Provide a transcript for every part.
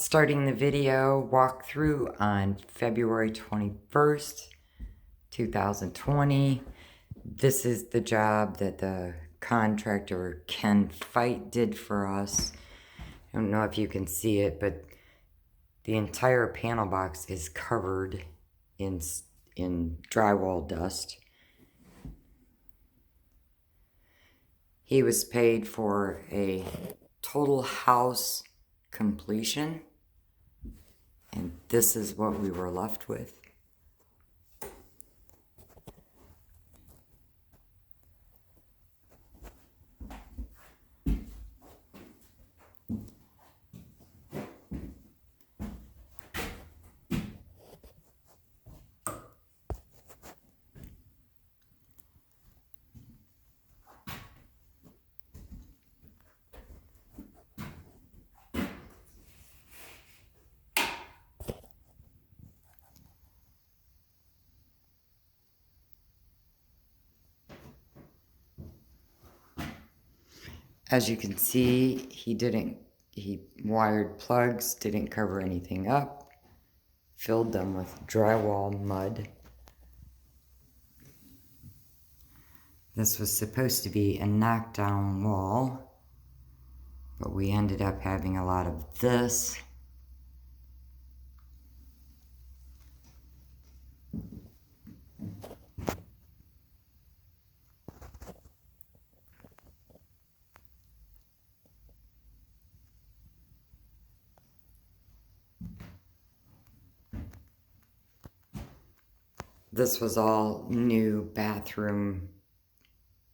Starting the video walkthrough on February 21st, 2020. This is the job that the contractor Kenny Fite did for us. I don't know if you can see it, but the entire panel box is covered in drywall dust. He was paid for a total house completion, and this is what we were left with. As you can see, he wired plugs, didn't cover anything up, filled them with drywall mud. This was supposed to be a knockdown wall, but we ended up having a lot of this. This was all new bathroom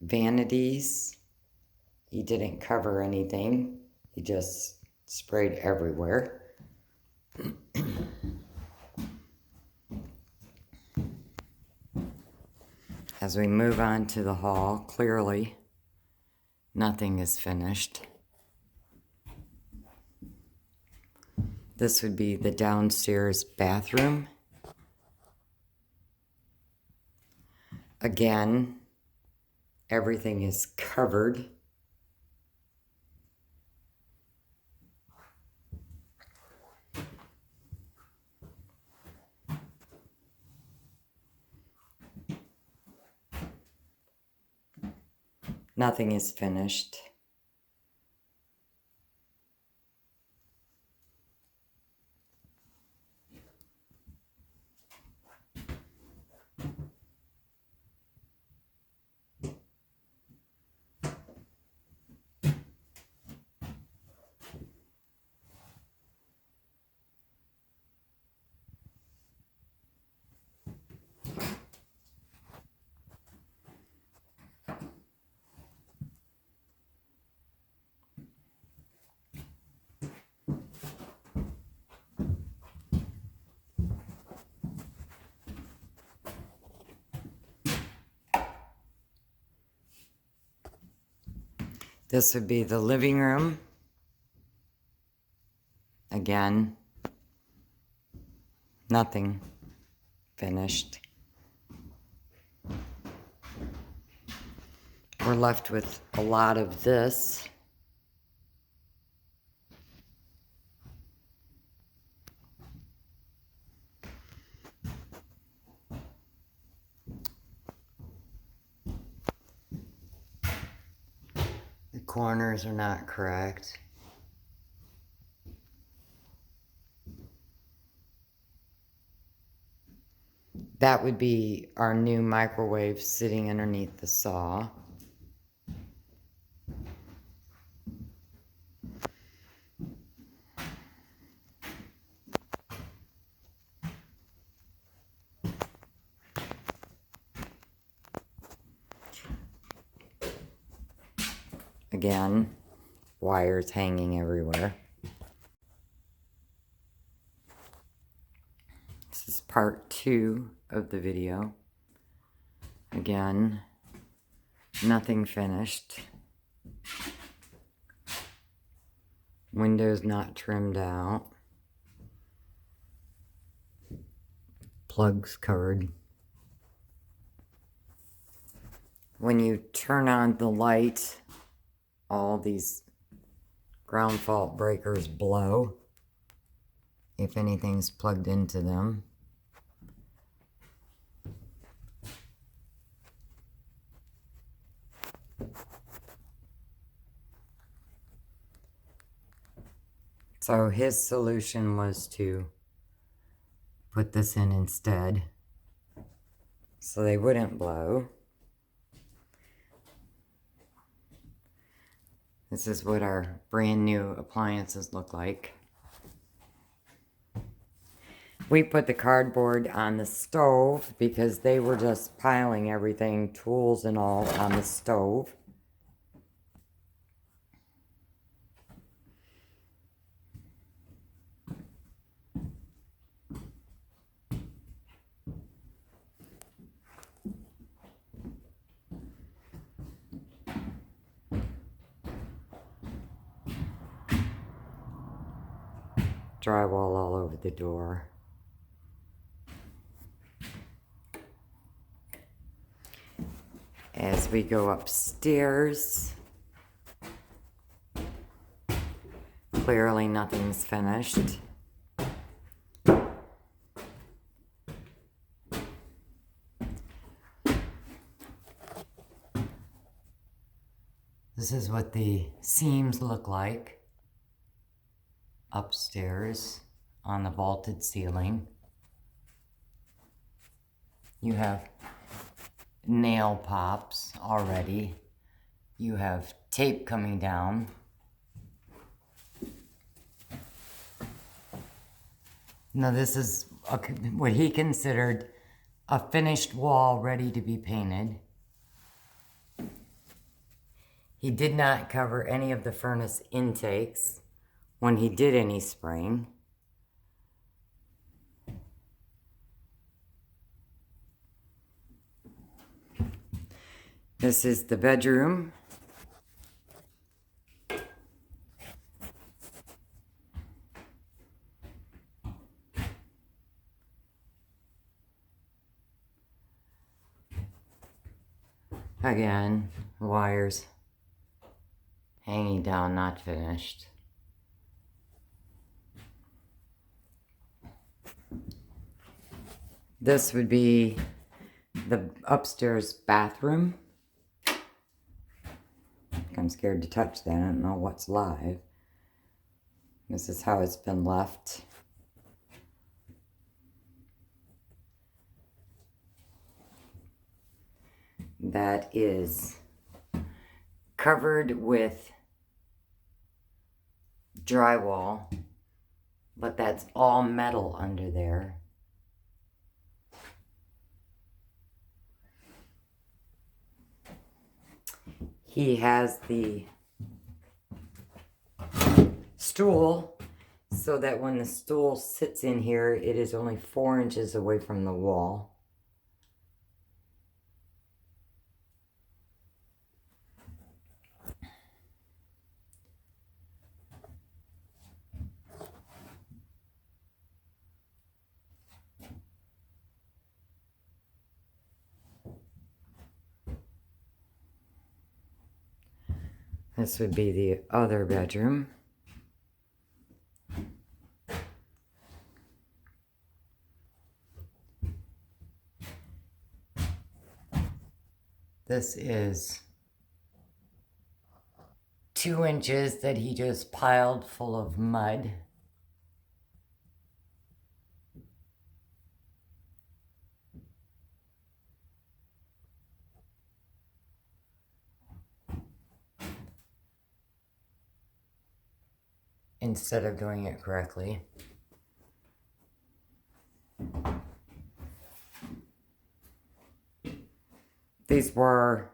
vanities. He didn't cover anything. He just sprayed everywhere. As we move on to the hall, clearly nothing is finished. This would be the downstairs bathroom. Again, everything is covered. Nothing is finished. This would be the living room. Again, nothing finished. We're left with a lot of this. The corners are not correct. That would be our new microwave sitting underneath the saw. Again, wires hanging everywhere. This is part 2 of the video. Again, nothing finished. Windows not trimmed out. Plugs covered. When you turn on the light, all these ground fault breakers blow. if anything's plugged into them. So his solution was to put this in instead so they wouldn't blow. This is what our brand new appliances look like. We put the cardboard on the stove because they were just piling everything, tools and all, on the stove. Drywall all over the door. As we go upstairs, clearly nothing's finished. This is what the seams look like upstairs on the vaulted ceiling. You have nail pops already. You have tape coming down. Now this is what he considered a finished wall ready to be painted. He did not cover any of the furnace intakes when he did any spraying. This is the bedroom. Again, wires hanging down, not finished. This would be the upstairs bathroom. I'm scared to touch that. I don't know what's live. This is how it's been left. That is covered with drywall, but that's all metal under there. He has the stool so that when the stool sits in here, it is only 4 inches away from the wall. This would be the other bedroom. This is 2 inches that he just piled full of mud. Instead of doing it correctly. These were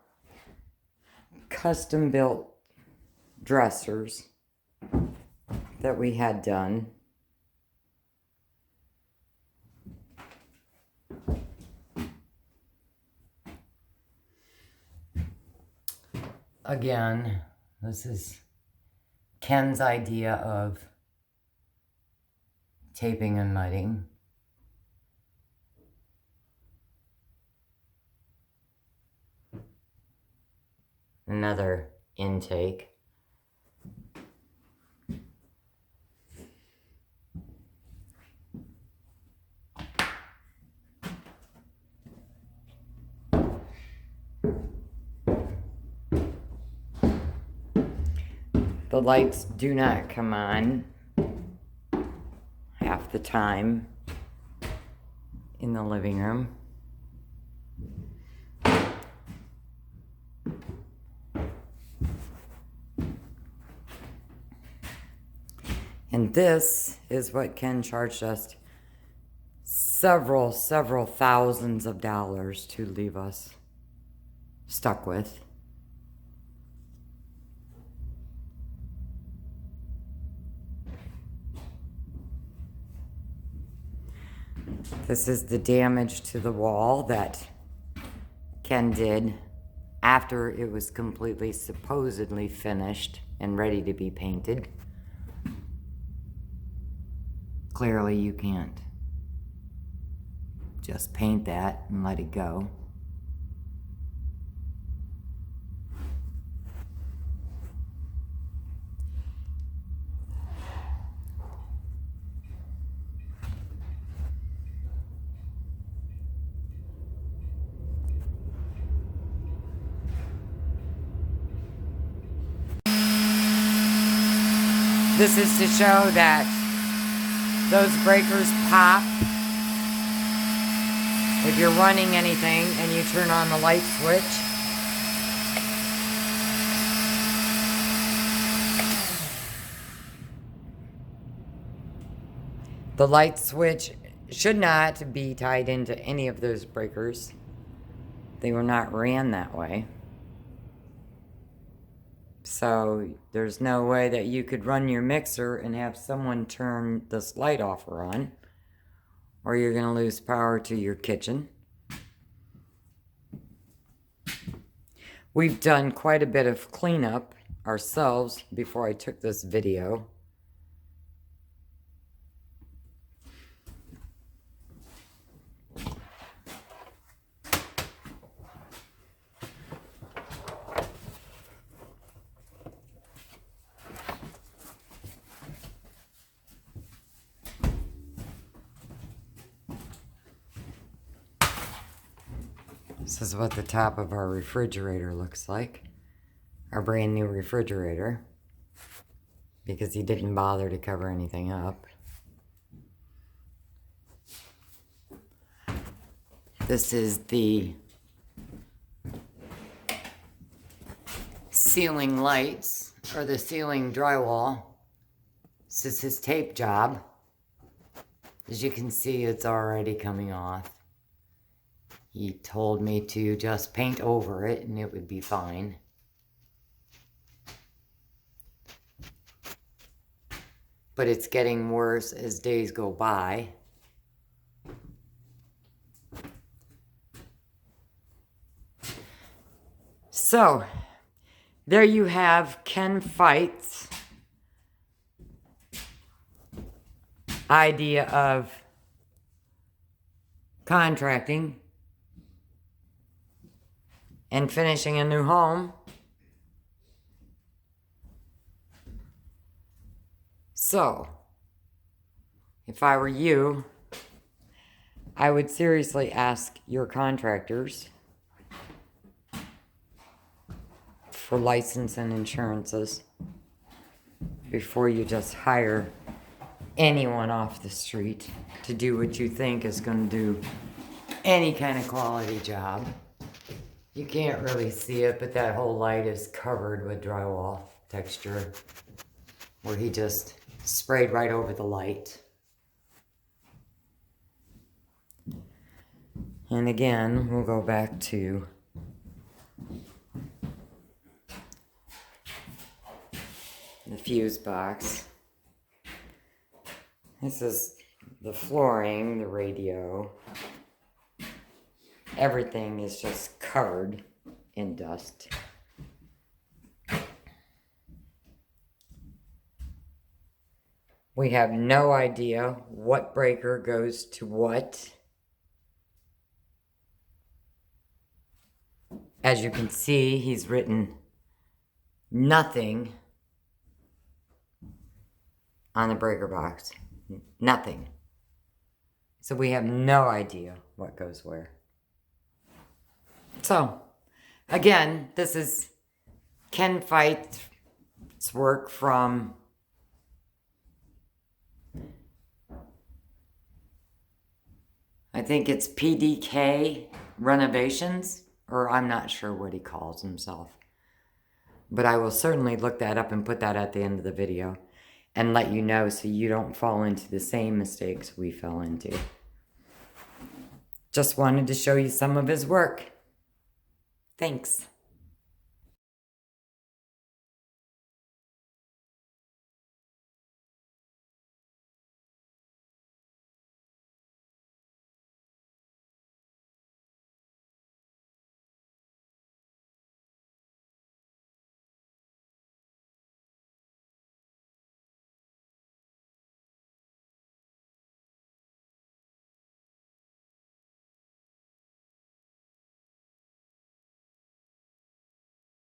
custom built dressers that we had done. Again, this is Ken's idea of taping and mudding. Another intake. The lights do not come on half the time in the living room. And this is what Ken charged us several thousands of dollars to leave us stuck with. This is the damage to the wall that Ken did after it was completely supposedly finished and ready to be painted. Clearly you can't just paint that and let it go. This is to show that those breakers pop if you're running anything and you turn on the light switch. The light switch should not be tied into any of those breakers. They were not ran that way. So there's no way that you could run your mixer and have someone turn this light off or on, or you're going to lose power to your kitchen. We've done quite a bit of cleanup ourselves before I took this video. This is what the top of our refrigerator looks like. Our brand new refrigerator. Because he didn't bother to cover anything up. This is the ceiling lights, or the ceiling drywall. This is his tape job. As you can see, it's already coming off. He told me to just paint over it and it would be fine. But it's getting worse as days go by. So, there you have Ken Fite's idea of contracting and finishing a new home. So, if I were you, I would seriously ask your contractors for license and insurances before you just hire anyone off the street to do what you think is going to do any kind of quality job. You can't really see it, but that whole light is covered with drywall texture where he just sprayed right over the light. And again, we'll go back to the fuse box. This is the flooring, the radio. Everything is just covered in dust. We have no idea what breaker goes to what. As you can see, he's written nothing on the breaker box. Nothing. So we have no idea what goes where. So, again, this is Ken Fite It's work from I think it's PDK Renovations, or I'm not sure what he calls himself. But I will certainly look that up and put that at the end of the video and let you know so you don't fall into the same mistakes we fell into. Just wanted to show you some of his work. Thanks.